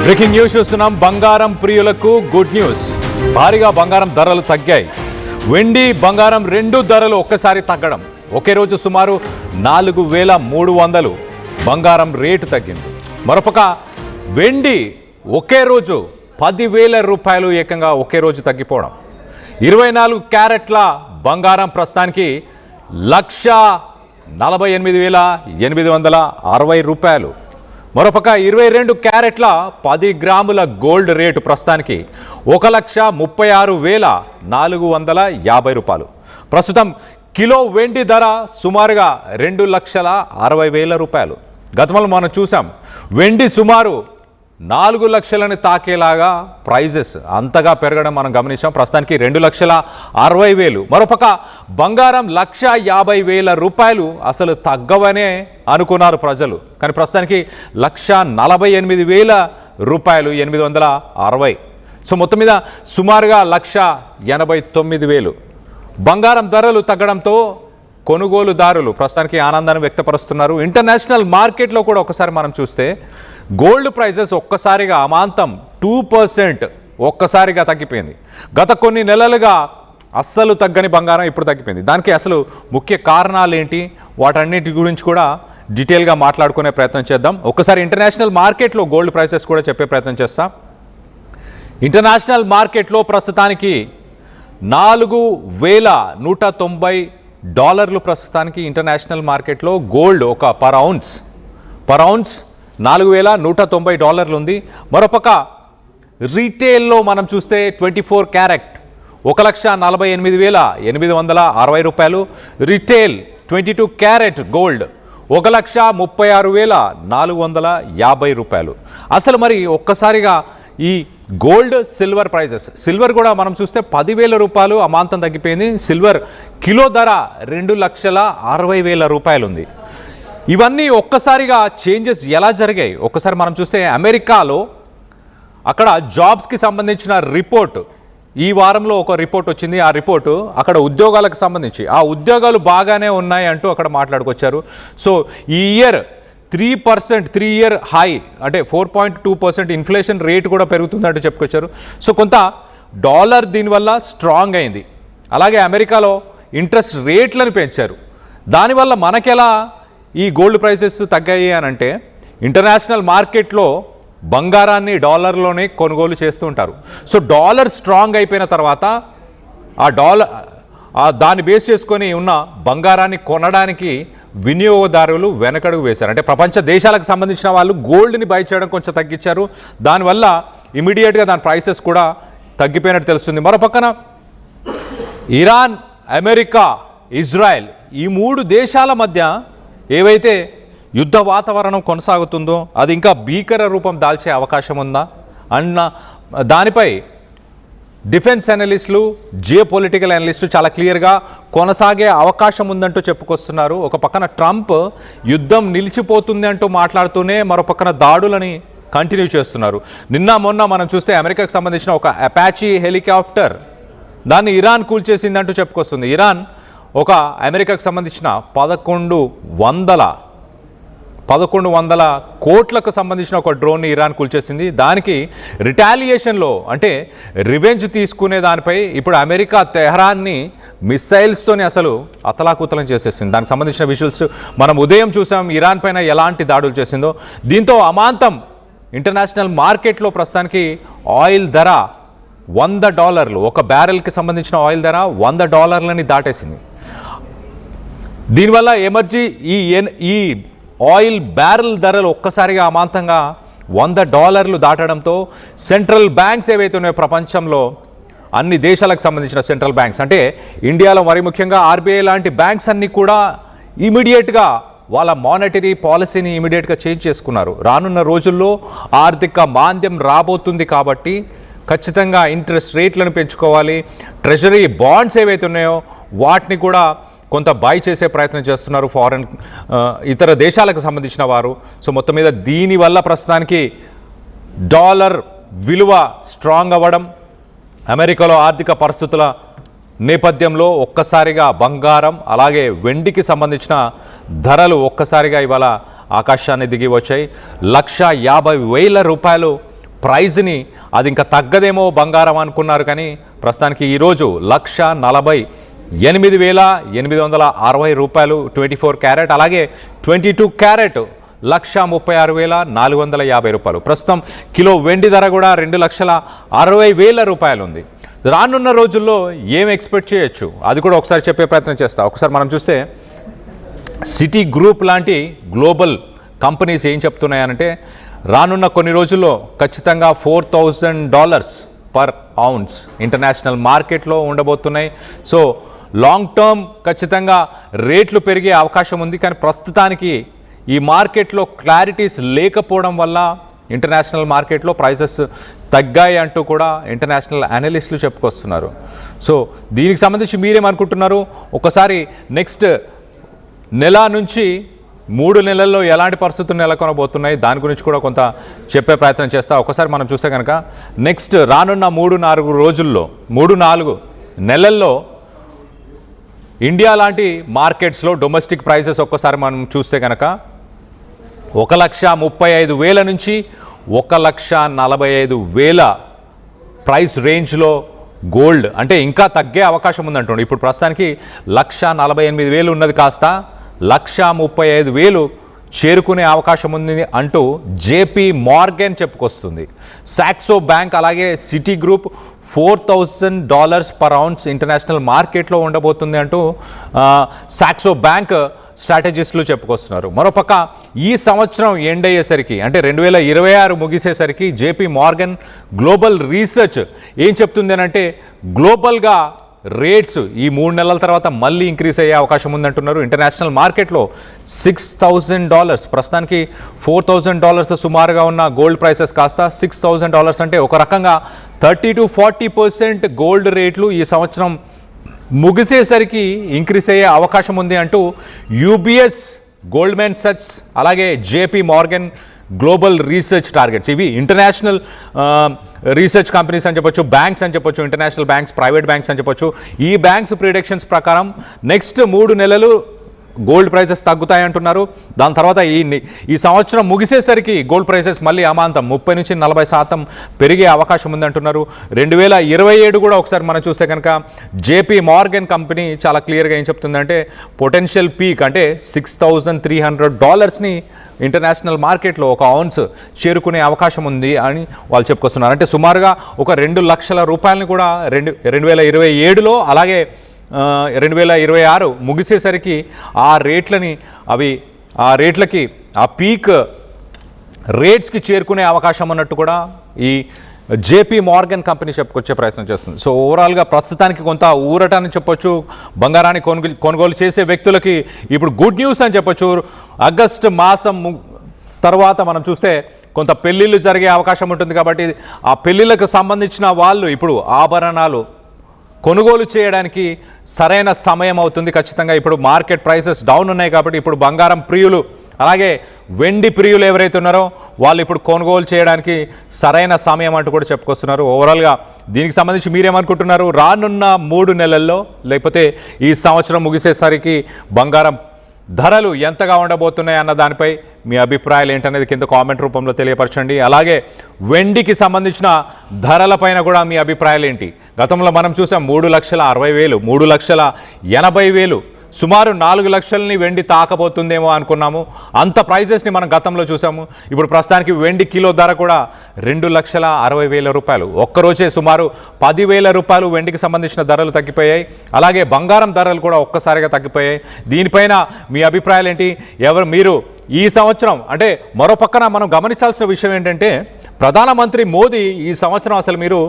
Breaking news చూస్తున్నాం. బంగారం ప్రియులకు గుడ్ న్యూస్. భారీగా బంగారం ధరలు తగ్గాయి. వెండి బంగారం రెండు ధరలు ఒక్కసారి తగ్గడం. ఒకే రోజు సుమారు 4300 బంగారం రేటు తగ్గింది. మరొక వెండి ఒకే రోజు 10,000 రూపాయలు ఏకంగా ఒకే రోజు తగ్గిపోవడం. 24 క్యారెట్ల బంగారం ప్రస్తుతానికి 1,48,860 రూపాయలు. మరొక 22 క్యారెట్ల 10 గ్రాముల గోల్డ్ రేటు ప్రస్తుతానికి 1,36,450 రూపాయలు. ప్రస్తుతం కిలో వెండి ధర సుమారుగా 2,60,000 రూపాయలు. గతంలో మనం చూసాం వెండి సుమారు 4 లక్షలని తాకేలాగా ప్రైజెస్ అంతగా పెరగడం మనం గమనించాం. ప్రస్తుతానికి 2,60,000. మరొక బంగారం 1,50,000 రూపాయలు అసలు తగ్గవనే అనుకున్నారు ప్రజలు. కానీ ప్రస్తుతానికి 1,48,000 రూపాయలు 860. సో మొత్తం మీద సుమారుగా 1,89,000 బంగారం ధరలు తగ్గడంతో కొనుగోలుదారులు ప్రస్తుతానికి ఆనందాన్ని వ్యక్తపరుస్తున్నారు. ఇంటర్నేషనల్ మార్కెట్లో కూడా ఒకసారి మనం చూస్తే గోల్డ్ ప్రైసెస్ ఒక్కసారిగా అమాంతం 2% ఒక్కసారిగా తగ్గిపోయింది. గత కొన్ని నెలలుగా అస్సలు తగ్గని బంగారం ఇప్పుడు తగ్గిపోయింది. దానికి అసలు ముఖ్య కారణాలు ఏంటి, వాటన్నిటి గురించి కూడా డీటెయిల్గా మాట్లాడుకునే ప్రయత్నం చేద్దాం. ఒక్కసారి ఇంటర్నేషనల్ మార్కెట్లో గోల్డ్ ప్రైసెస్ కూడా చెప్పే ప్రయత్నం చేస్తాం. ఇంటర్నేషనల్ మార్కెట్లో ప్రస్తుతానికి $4,190 ప్రస్తుతానికి ఇంటర్నేషనల్ మార్కెట్లో గోల్డ్ ఒక పర్ ఔన్స్ $4,190 ఉంది. మరొక రీటైల్లో మనం చూస్తే 24 క్యారెట్ 1,48,860 రూపాయలు. రీటైల్ 22 క్యారెట్ గోల్డ్ 1,36,450 రూపాయలు. అసలు మరి ఒక్కసారిగా ఈ గోల్డ్ సిల్వర్ ప్రైజెస్, సిల్వర్ కూడా మనం చూస్తే 10,000 రూపాయలు అమాంతం తగ్గిపోయింది. సిల్వర్ కిలో ధర 2,60,000 రూపాయలు ఉంది. ఇవన్నీ ఒక్కసారిగా చేంజెస్ ఎలా జరిగాయి ఒక్కసారి మనం చూస్తే అమెరికాలో అక్కడ జాబ్స్కి సంబంధించిన రిపోర్ట్ ఈ వారంలో ఒక రిపోర్ట్ వచ్చింది. ఆ రిపోర్టు అక్కడ ఉద్యోగాలకు సంబంధించి ఆ ఉద్యోగాలు బాగానే ఉన్నాయి అంటూ అక్కడ మాట్లాడుకొచ్చారు. సో ఈ ఇయర్ 3% 3 ఇయర్ హై అంటే 4.2% ఇన్ఫ్లేషన్ రేట్ కూడా పెరుగుతుందంటూ చెప్పుకొచ్చారు. సో కొంత డాలర్ దీనివల్ల స్ట్రాంగ్ అయింది. అలాగే అమెరికాలో ఇంట్రెస్ట్ రేట్లను పెంచారు. దానివల్ల మనకెలా ఈ గోల్డ్ ప్రైసెస్ తగ్గాయి అని అంటే ఇంటర్నేషనల్ మార్కెట్లో బంగారాన్ని డాలర్లోనే కొనుగోలు చేస్తూ ఉంటారు. సో డాలర్ స్ట్రాంగ్ అయిపోయిన తర్వాత దాన్ని బేస్ చేసుకొని ఉన్న బంగారాన్ని కొనడానికి వినియోగదారులు వెనకడుగు వేశారు. అంటే ప్రపంచ దేశాలకు సంబంధించిన వాళ్ళు గోల్డ్ని బై చేయడం కొంచెం తగ్గించారు. దానివల్ల ఇమీడియట్గా దాని ప్రైసెస్ కూడా తగ్గిపోయినట్టు తెలుస్తుంది. మరో పక్కన ఇరాన్, అమెరికా, ఇజ్రాయెల్ ఈ 3 దేశాల మధ్య ఏవైతే యుద్ధ వాతావరణం కొనసాగుతుందో అది ఇంకా భీకర రూపం దాల్చే అవకాశం ఉందా అన్న దానిపై డిఫెన్స్ అనలిస్టులు, జియో పొలిటికల్ అనలిస్టులు చాలా క్లియర్గా కొనసాగే అవకాశం ఉందంటూ చెప్పుకొస్తున్నారు. ఒక పక్కన ట్రంప్ యుద్ధం నిలిచిపోతుంది అంటూ మాట్లాడుతూనే మరో పక్కన దాడులని కంటిన్యూ చేస్తున్నారు. నిన్న మొన్న మనం చూస్తే అమెరికాకు సంబంధించిన ఒక అపాచీ హెలికాప్టర్ దాన్ని ఇరాన్ కూల్చేసిందంటూ చెప్పుకొస్తుంది. ఇరాన్ ఒక అమెరికాకు సంబంధించిన 1,100 కోట్లకు సంబంధించిన ఒక డ్రోన్ని ఇరాన్ కూల్చేసింది. దానికి రిటాలియేషన్లో అంటే రివెంజ్ తీసుకునే దానిపై ఇప్పుడు అమెరికా తెహరాన్ని మిస్సైల్స్తోనే అసలు అతలాకుతలం చేసేసింది. దానికి సంబంధించిన విజువల్స్ మనం ఉదయం చూసాం. ఇరాన్ పైన ఎలాంటి దాడులు చేసిందో దీంతో అమాంతం ఇంటర్నేషనల్ మార్కెట్లో ప్రస్తుతానికి ఆయిల్ ధర $100 ఒక బ్యారెల్కి సంబంధించిన ఆయిల్ ధర $100 దాటేసింది. దీనివల్ల ఈ ఆయిల్ బ్యారెల్ ధరలు ఒక్కసారిగా అమాంతంగా $100 దాటడంతో సెంట్రల్ బ్యాంక్స్ ఏవైతే ఉన్నాయో ప్రపంచంలో అన్ని దేశాలకు సంబంధించిన సెంట్రల్ బ్యాంక్స్ అంటే ఇండియాలో మరి ముఖ్యంగా ఆర్బీఐ లాంటి బ్యాంక్స్ అన్నీ కూడా ఇమీడియట్గా వాళ్ళ మానిటరీ పాలసీని ఇమీడియట్గా చేంజ్ చేసుకున్నారు. రానున్న రోజుల్లో ఆర్థిక మాంద్యం రాబోతుంది కాబట్టి ఖచ్చితంగా ఇంట్రెస్ట్ రేట్లను పెంచుకోవాలి. ట్రెజరీ బాండ్స్ ఏవైతే ఉన్నాయో వాటిని కూడా కొంత బై చేసే ప్రయత్నం చేస్తున్నారు ఇతర దేశాలకు సంబంధించిన వారు. సో మొత్తం మీద దీనివల్ల ప్రస్తుతానికి డాలర్ విలువ స్ట్రాంగ్ అవ్వడం, అమెరికాలో ఆర్థిక పరిస్థితుల నేపథ్యంలో ఒక్కసారిగా బంగారం అలాగే వెండికి సంబంధించిన ధరలు ఒక్కసారిగా ఇవాళ ఆకాశాన్ని దిగి వచ్చాయి. 1,50,000 రూపాయలు ప్రైజ్ని అది ఇంకా తగ్గదేమో బంగారం అనుకున్నారు, కానీ ప్రస్తుతానికి ఈరోజు 1,48,860 రూపాయలు 24 క్యారెట్, అలాగే 22 క్యారెట్ 1,36,450 రూపాయలు. ప్రస్తుతం కిలో వెండి ధర కూడా 2,60,000 రూపాయలు ఉంది. రానున్న రోజుల్లో ఏం ఎక్స్పెక్ట్ చేయొచ్చు అది కూడా ఒకసారి చెప్పే ప్రయత్నం చేస్తా. ఒకసారి మనం చూస్తే సిటీ గ్రూప్ లాంటి గ్లోబల్ కంపెనీస్ ఏం చెప్తున్నాయనంటే రానున్న కొన్ని రోజుల్లో ఖచ్చితంగా $4,000 పర్ ఔన్స్ ఇంటర్నేషనల్ మార్కెట్లో ఉండబోతున్నాయి. సో లాంగ్ టర్మ్ ఖచ్చితంగా రేట్లు పెరిగే అవకాశం ఉంది, కానీ ప్రస్తుతానికి ఈ మార్కెట్లో క్లారిటీస్ లేకపోవడం వల్ల ఇంటర్నేషనల్ మార్కెట్లో ప్రైసెస్ తగ్గాయి అంటూ కూడా ఇంటర్నేషనల్ అనలిస్టులు చెప్పుకొస్తున్నారు. సో దీనికి సంబంధించి మీరేమనుకుంటున్నారు? ఒకసారి నెక్స్ట్ నెల నుంచి 3 నెలల్లో ఎలాంటి పరిస్థితులు నెలకొనబోతున్నాయి దాని గురించి కూడా కొంత చెప్పే ప్రయత్నం చేస్తా. ఒకసారి మనం చూస్తే కనుక నెక్స్ట్ రానున్న 3-4 రోజుల్లో 3-4 నెలల్లో ఇండియా లాంటి మార్కెట్స్లో డొమెస్టిక్ ప్రైసెస్ ఒక్కసారి మనం చూస్తే కనుక 1,35,000 నుంచి 1,45,000 ప్రైస్ రేంజ్లో గోల్డ్ అంటే ఇంకా తగ్గే అవకాశం ఉందంటుండే. ఇప్పుడు ప్రస్తుతానికి 1,48,000 ఉన్నది కాస్త 1,35,000 చేరుకునే అవకాశం ఉంది అంటూ జేపీ మార్గన్ చెప్పుకొస్తుంది. సాక్సో బ్యాంక్ అలాగే city group $4,000 per ounce international మార్కెట్లో ఉండబోతుంది అంటూ సాక్సో బ్యాంక్ స్ట్రాటజిస్టులు చెప్పుకొస్తున్నారు. మరోపక్క ఈ సంవత్సరం ఎండ్ అయ్యేసరికి అంటే 2026 ముగిసేసరికి జేపీ మార్గన్ గ్లోబల్ రీసెర్చ్ ఏం చెప్తుంది అంటే గ్లోబల్గా రేట్స్ ఈ 3 నెలల తర్వాత మళ్ళీ ఇంక్రీజ్ అయ్యే అవకాశం ఉందంటున్నారు. ఇంటర్నేషనల్ మార్కెట్లో $6,000 ప్రస్తుతానికి $4,000 సుమారుగా ఉన్న గోల్డ్ ప్రైసెస్ కాస్త $6,000 అంటే ఒక రకంగా 30-40% గోల్డ్ రేట్లు ఈ సంవత్సరం ముగిసేసరికి ఇంక్రీజ్ అయ్యే అవకాశం ఉంది అంటూ యూబీఎస్, గోల్డ్మెన్ సచ్స్ అలాగే JP Morgan global research targets ఇవి ఇంటర్నేషనల్ రీసెర్చ్ కంపెనీస్ అని చెప్పొచ్చు, బ్యాంక్స్ అని చెప్పొచ్చు, ఇంటర్నేషనల్ బ్యాంక్స్, ప్రైవేట్ బ్యాంక్స్ అని చెప్పొచ్చు. ఈ బ్యాంక్స్ ప్రిడిక్షన్స్ ప్రకారం నెక్స్ట్ 3 నెలలు గోల్డ్ ప్రైసెస్ తగ్గుతాయి అంటున్నారు. దాని తర్వాత ఈ సంవత్సరం ముగిసేసరికి గోల్డ్ ప్రైసెస్ మళ్ళీ అమాంతం 30-40% పెరిగే అవకాశం ఉందంటున్నారు. 2027 కూడా ఒకసారి మనం చూస్తే కనుక జేపీ మార్గన్ కంపెనీ చాలా క్లియర్గా ఏం చెప్తుందంటే పొటెన్షియల్ పీక్ అంటే $6,300ని ఇంటర్నేషనల్ మార్కెట్లో ఒక ఔన్స్ చేరుకునే అవకాశం ఉంది అని వాళ్ళు చెప్పుకొస్తున్నారు. అంటే సుమారుగా ఒక 2 లక్షల రూపాయలని కూడా 2027లో అలాగే 2026 ముగిసేసరికి ఆ రేట్లకి ఆ పీక్ రేట్స్కి చేరుకునే అవకాశం ఉన్నట్టు కూడా ఈ జేపీ మార్గన్ కంపెనీ చెప్పుకొచ్చే ప్రయత్నం చేస్తుంది. సో ఓవరాల్గా ప్రస్తుతానికి కొంత ఊరటని చెప్పొచ్చు. బంగారాన్ని కొనుగోలు చేసే వ్యక్తులకి ఇప్పుడు గుడ్ న్యూస్ అని చెప్పొచ్చు. ఆగస్టు మాసం తర్వాత మనం చూస్తే కొంత పెళ్ళిళ్ళు జరిగే అవకాశం ఉంటుంది కాబట్టి ఆ పెళ్ళిళ్ళకు సంబంధించిన వాళ్ళు ఇప్పుడు ఆభరణాలు కొనుగోలు చేయడానికి సరైన సమయం అవుతుంది. ఖచ్చితంగా ఇప్పుడు మార్కెట్ ప్రైసెస్ డౌన్ ఉన్నాయి కాబట్టి ఇప్పుడు బంగారం ప్రియులు అలాగే వెండి ప్రియులు ఎవరైతే ఉన్నారో వాళ్ళు ఇప్పుడు కొనుగోలు చేయడానికి సరైన సమయం అంటూ కూడా చెప్పుకొస్తున్నారు. ఓవరాల్గా దీనికి సంబంధించి మీరేమనుకుంటున్నారు? రానున్న 3 నెలల్లో లేకపోతే ఈ సంవత్సరం ముగిసేసరికి బంగారం ధరలు ఎంతగా ఉండబోతున్నాయి అన్న దానిపై మీ అభిప్రాయాలు ఏంటనేది కింద కామెంట్ రూపంలో తెలియపరచండి. అలాగే వెండికి సంబంధించిన ధరలపైన కూడా మీ అభిప్రాయాలు ఏంటి? గతంలో మనం చూసాం 3,60,000, 3,80,000 సుమారు 4 లక్షలని వెండి తాకబోతుందేమో అనుకున్నాము. అంత ప్రైజెస్ని మనం గతంలో చూసాము. ఇప్పుడు ప్రస్తుతానికి వెండి కిలో ధర కూడా 2,60,000 రూపాయలు. ఒక్కరోజే సుమారు 10,000 రూపాయలు వెండికి సంబంధించిన ధరలు తగ్గిపోయాయి. అలాగే బంగారం ధరలు కూడా ఒక్కసారిగా తగ్గిపోయాయి. దీనిపైన మీ అభిప్రాయాలు ఏంటి? మీరు ఈ సంవత్సరం అంటే మరో పక్కన మనం గమనించాల్సిన విషయం ఏంటంటే ప్రధానమంత్రి మోదీ ఈ సంవత్సరం అసలు మీరు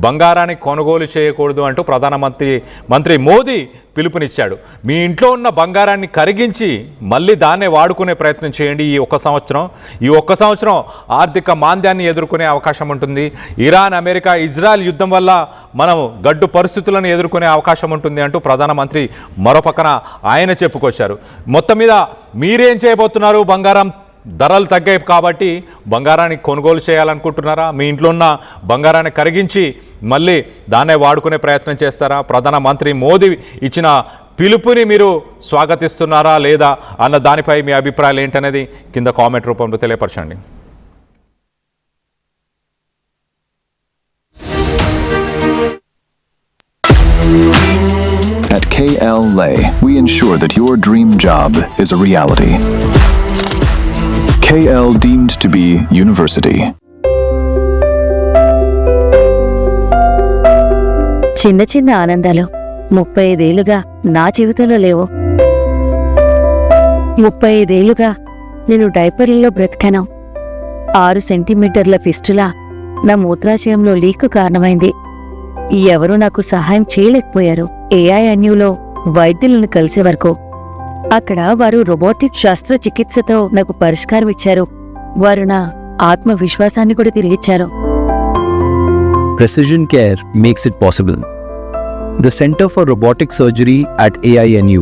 బంగారాన్ని కొనుగోలు చేయకూడదు అంటూ ప్రధానమంత్రి మోదీ పిలుపునిచ్చాడు. మీ ఇంట్లో ఉన్న బంగారాన్ని కరిగించి మళ్ళీ దాన్నే వాడుకునే ప్రయత్నం చేయండి. ఈ ఒక్క సంవత్సరం ఆర్థిక మాంద్యాన్ని ఎదుర్కొనే అవకాశం ఉంటుంది. ఇరాన్, అమెరికా, ఇజ్రాయెల్ యుద్ధం వల్ల మనం గడ్డు పరిస్థితులను ఎదుర్కొనే అవకాశం ఉంటుంది అంటూ ప్రధానమంత్రి మరోపక్కన ఆయన చెప్పుకొచ్చారు. మొత్తం మీద మీరేం చేయబోతున్నారు? బంగారం ధరలు తగ్గాయి కాబట్టి బంగారాన్ని కొనుగోలు చేయాలనుకుంటున్నారా? మీ ఇంట్లో ఉన్న బంగారాన్ని కరిగించి మళ్ళీ దాన్నే వాడుకునే ప్రయత్నం చేస్తారా? ప్రధానమంత్రి మోదీ ఇచ్చిన పిలుపుని మీరు స్వాగతిస్తున్నారా లేదా అన్న దానిపై మీ అభిప్రాయాలు ఏంటనేది కింద కామెంట్ రూపంలో తెలియపరచండి. KL Lay, we ensure that your dream job is a reality. KL deemed to be university. చిన్న చిన్న ఆనందాలు 35 ఏళ్లుగా నా జీవితంలో లేవు. 35 ఏళ్లుగా నేను డైపర్లలో బ్రతికాను. 6 సెంటీమీటర్ల ఫిస్టులా నా మూత్రాశయంలో లీక్ కారణమైంది. ఎవరూ నాకు సహాయం చేయలేకపోయారు. AINUలో వైద్యులను కలిసే వరకు. అక్కడ వారు రోబోటిక్ శస్త్రచికిత్సతో నాకు పరిష్కారం ఇచ్చారు. వారు నా ఆత్మవిశ్వాసాన్ని కూడా తిరిగిచ్చారు. Precision care makes it possible. The Center for Robotic Surgery at AINU